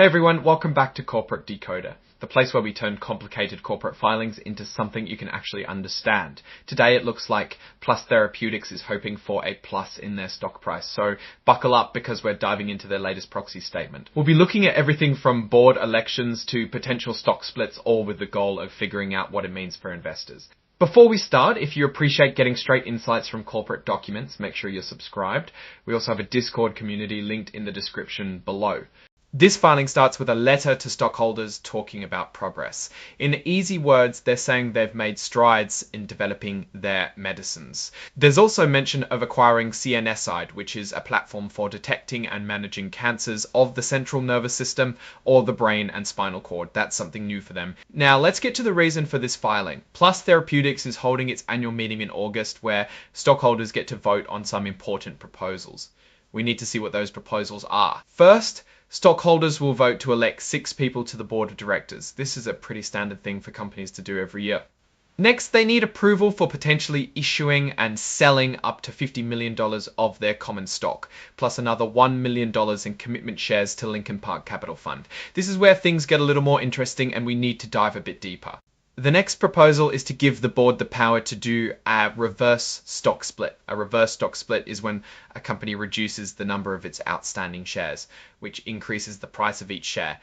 Hey everyone, welcome back to Corporate Decoder, the place where we turn complicated corporate filings into something you can actually understand. Today it looks like Therapeutics is hoping for a plus in their stock price, so buckle up because we're diving into their latest proxy statement. We'll be looking at everything from board elections to potential stock splits, all with the goal of figuring out what it means for investors. Before we start, if you appreciate getting straight insights from corporate documents, make sure you're subscribed. We also have a Discord community linked in the description below. This filing starts with a letter to stockholders talking about progress. In easy words, they're saying they've made strides in developing their medicines. There's also mention of acquiring CNSide, which is a platform for detecting and managing cancers of the central nervous system or the brain and spinal cord. That's something new for them. Now, let's get to the reason for this filing. Therapeutics is holding its annual meeting in August where stockholders get to vote on some important proposals. We need to see what those proposals are. First, stockholders will vote to elect 6 people to the board of directors. This is a pretty standard thing for companies to do every year. Next, they need approval for potentially issuing and selling up to $50 million of their common stock, plus another $1 million in commitment shares to Lincoln Park Capital Fund. This is where things get a little more interesting and we need to dive a bit deeper. The next proposal is to give the board the power to do a reverse stock split. A reverse stock split is when a company reduces the number of its outstanding shares, which increases the price of each share.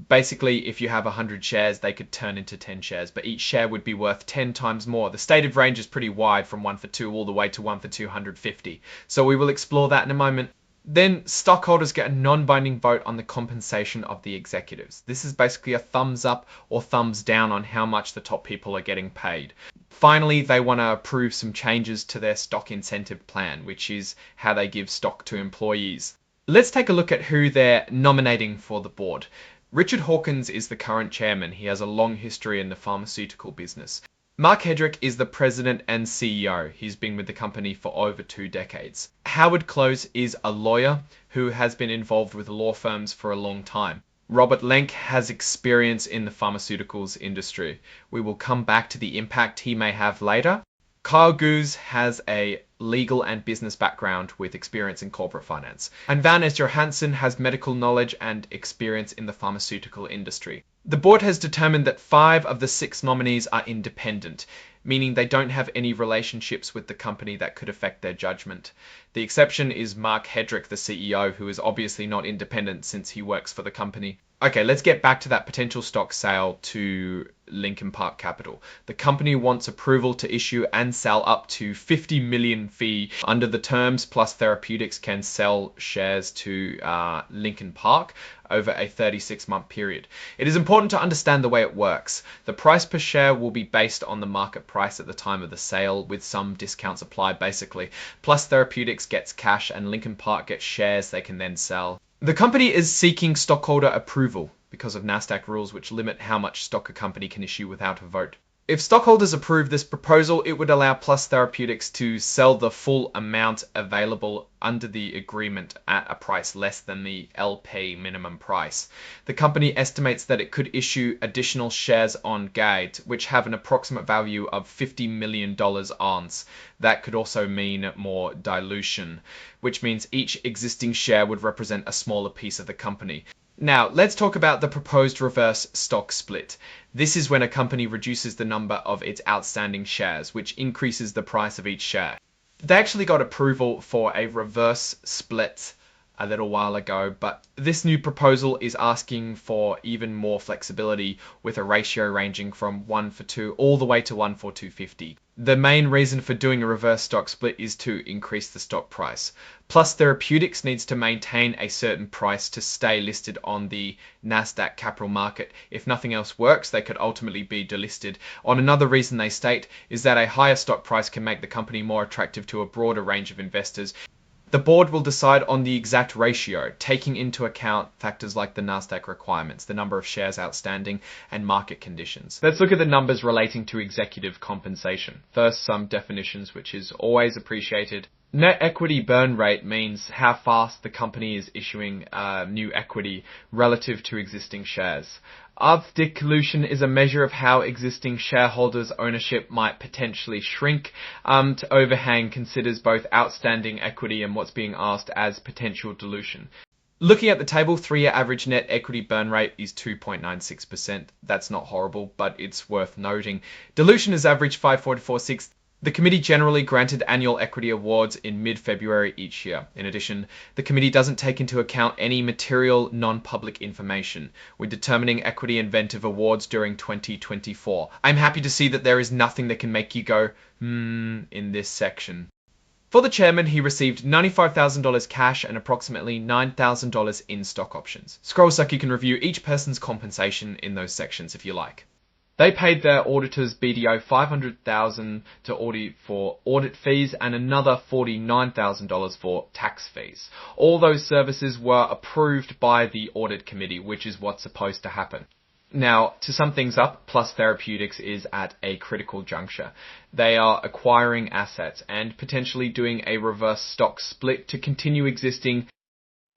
Basically, if you have 100 shares, they could turn into 10 shares, but each share would be worth 10 times more. The stated range is pretty wide, from 1 for 2 all the way to 1 for 250. So we will explore that in a moment. Then stockholders get a non-binding vote on the compensation of the executives. This is basically a thumbs up or thumbs down on how much the top people are getting paid. Finally, they want to approve some changes to their stock incentive plan, which is how they give stock to employees. Let's take a look at who they're nominating for the board. Richard Hawkins is the current chairman. He has a long history in the pharmaceutical business. Mark Hedrick is the president and CEO. He's been with the company for over 2 decades. Howard Close is a lawyer who has been involved with law firms for a long time. Robert Lenk has experience in the pharmaceuticals industry. We will come back to the impact he may have later. Kyle Goose has a legal and business background with experience in corporate finance. And Van S. Johansson has medical knowledge and experience in the pharmaceutical industry. The board has determined that 5 of the 6 nominees are independent, meaning they don't have any relationships with the company that could affect their judgment. The exception is Mark Hedrick, the CEO, who is obviously not independent since he works for the company. Okay, let's get back to that potential stock sale to Lincoln Park Capital. The company wants approval to issue and sell up to 50 million fee under the terms, plus Therapeutics can sell shares to Lincoln Park over a 36-month period. It is important to understand the way it works. The price per share will be based on the market price at the time of the sale, with some discounts applied basically. Plus Therapeutics gets cash and Lincoln Park gets shares they can then sell. The company is seeking stockholder approval because of NASDAQ rules which limit how much stock a company can issue without a vote. If stockholders approve this proposal, it would allow Therapeutics to sell the full amount available under the agreement at a price less than the LP minimum price. The company estimates that it could issue additional shares on gate, which have an approximate value of $50 million ons. That could also mean more dilution, which means each existing share would represent a smaller piece of the company. Now, let's talk about the proposed reverse stock split. This is when a company reduces the number of its outstanding shares, which increases the price of each share. They actually got approval for a reverse split a little while ago, but this new proposal is asking for even more flexibility with a ratio ranging from 1 for 2 all the way to 1 for 250. The main reason for doing a reverse stock split is to increase the stock price. Plus Therapeutics needs to maintain a certain price to stay listed on the NASDAQ capital market. If nothing else works, they could ultimately be delisted. On another reason they state is that a higher stock price can make the company more attractive to a broader range of investors. The board will decide on the exact ratio, taking into account factors like the NASDAQ requirements, the number of shares outstanding, and market conditions. Let's look at the numbers relating to executive compensation. First, some definitions, which is always appreciated. Net equity burn rate means how fast the company is issuing new equity relative to existing shares. Dilution is a measure of how existing shareholders' ownership might potentially shrink. To overhang considers both outstanding equity and what's being asked as potential dilution. Looking at the table, 3-year average net equity burn rate is 2.96%. That's not horrible, but it's worth noting. Dilution has averaged 5.46. The committee generally granted annual equity awards in mid-February each year. In addition, the committee doesn't take into account any material non-public information when determining equity inventive awards during 2024. I'm happy to see that there is nothing that can make you go, in this section. For the chairman, he received $95,000 cash and approximately $9,000 in stock options. Scroll so you can review each person's compensation in those sections if you like. They paid their auditors BDO $500,000 to audit for audit fees and another $49,000 for tax fees. All those services were approved by the audit committee, which is what's supposed to happen. Now, to sum things up, Plus Therapeutics is at a critical juncture. They are acquiring assets and potentially doing a reverse stock split to continue existing.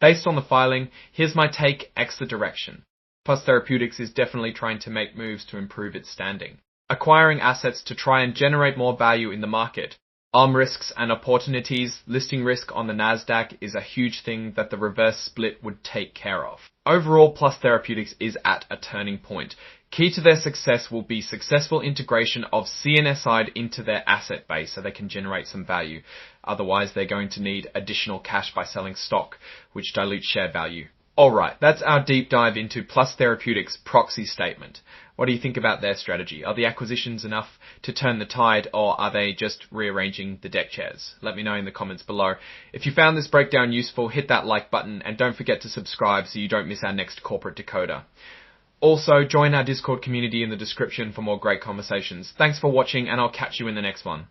Based on the filing, here's my take, X the direction. Plus Therapeutics is definitely trying to make moves to improve its standing. Acquiring assets to try and generate more value in the market. Risks and opportunities, listing risk on the Nasdaq is a huge thing that the reverse split would take care of. Overall, Plus Therapeutics is at a turning point. Key to their success will be successful integration of CNSide into their asset base so they can generate some value. Otherwise, they're going to need additional cash by selling stock, which dilutes share value. Alright, that's our deep dive into Plus Therapeutics' proxy statement. What do you think about their strategy? Are the acquisitions enough to turn the tide, or are they just rearranging the deck chairs? Let me know in the comments below. If you found this breakdown useful, hit that like button and don't forget to subscribe so you don't miss our next corporate decoder. Also, join our Discord community in the description for more great conversations. Thanks for watching and I'll catch you in the next one.